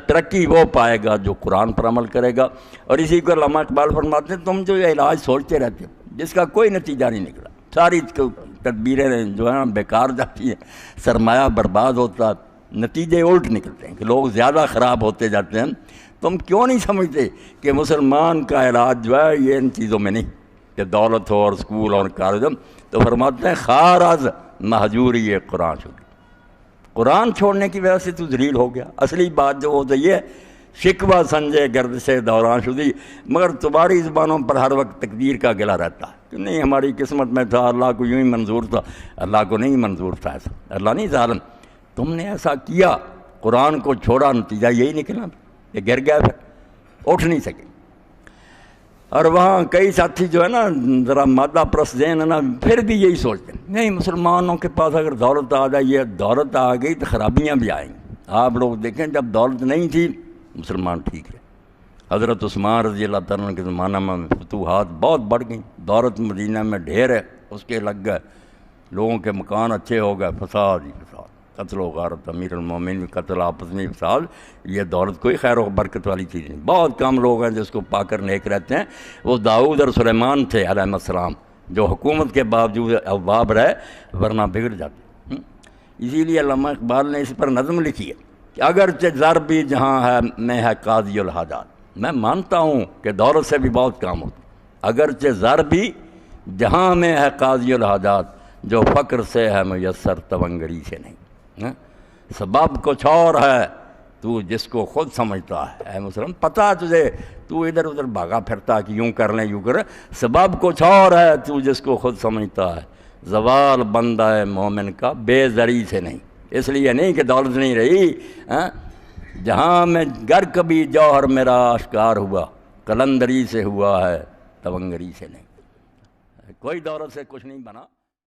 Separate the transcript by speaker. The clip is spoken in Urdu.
Speaker 1: ترقی وہ پائے گا جو قرآن پر عمل کرے گا۔ اور اسی کو علامہ اقبال فرماتے ہیں تم جو یہ علاج سوچتے رہتے ہو جس کا کوئی نتیجہ نہیں نکلا، ساری تدبیریں جو ہیں بیکار جاتی ہیں، سرمایہ برباد ہوتا، نتیجے الٹ نکلتے ہیں کہ لوگ زیادہ خراب ہوتے جاتے ہیں۔ تم کیوں نہیں سمجھتے کہ مسلمان کا علاج جو ہے یہ ان چیزوں میں نہیں کہ دولت ہو اور اسکول اور کالج؟ تو فرماتے ہیں خار از مہجوری قرآن شدی، قرآن چھوڑنے کی وجہ سے تو ذلیل ہو گیا۔ اصلی بات جو ہوتا یہ ہے شکوہ سنجے گرد سے دوران شدی، مگر تمہاری زبانوں پر ہر وقت تقدیر کا گلہ رہتا ہے کہ نہیں ہماری قسمت میں تھا، اللہ کو یوں ہی منظور تھا۔ اللہ کو نہیں منظور تھا ایسا، اللہ نہیں ظالم، تم نے ایسا کیا، قرآن کو چھوڑا، نتیجہ یہی نکلا کہ گر گیا، پھر اٹھ نہیں سکے۔ اور وہاں کئی ساتھی جو ہے نا ذرا مادہ پرست ذہن ہے نا، پھر بھی یہی سوچتے ہیں نہیں مسلمانوں کے پاس اگر دولت آ جائے، یہ دولت آ گئی تو خرابیاں بھی آئیں گی۔ آپ لوگ دیکھیں جب دولت نہیں تھی مسلمان ٹھیک رہے۔ حضرت عثمان رضی اللہ تعالیٰ عنہ کے زمانہ میں فتوحات بہت بڑھ گئیں، دولت مدینہ میں ڈھیر ہے، اس کے لگ گئے، لوگوں کے مکان اچھے ہو گئے، فساد ہی فساد، قتل و غارت، امیر المومنین قتل، آپس میں فساد۔ یہ دولت کوئی خیر و برکت والی چیز نہیں، بہت کم لوگ ہیں جس کو پا کر نیک رہتے ہیں۔ وہ داؤد اور سلیمان تھے علیہ السلام جو حکومت کے باوجود اواب رہے، ورنہ بگڑ جاتے۔ اسی لیے علامہ اقبال نے اس پر نظم لکھی ہے کہ اگرچہ زر بھی جہاں ہے میں ہے قاضی الحاجات۔ میں مانتا ہوں کہ دولت سے بھی بہت کام ہوتا، اگرچہ زر بھی جہاں میں ہے قاضی الحاجات، جو فقر سے ہے میسر تونگری سے نہیں۔ سبب کچھ اور ہے تو جس کو خود سمجھتا ہے، اے مسلم پتہ تجھے تو ادھر ادھر بھاگا پھرتا کہ یوں کر لیں یوں کریں، سبب کچھ اور ہے تو جس کو خود سمجھتا ہے، زوال بندہ مومن کا بے زری سے نہیں۔ اس لیے نہیں کہ دولت نہیں رہی، جہاں میں گر کبھی جوہر میرا آشکار ہوا، قلندری سے ہوا ہے تونگری سے نہیں۔ کوئی دولت سے کچھ نہیں بنا۔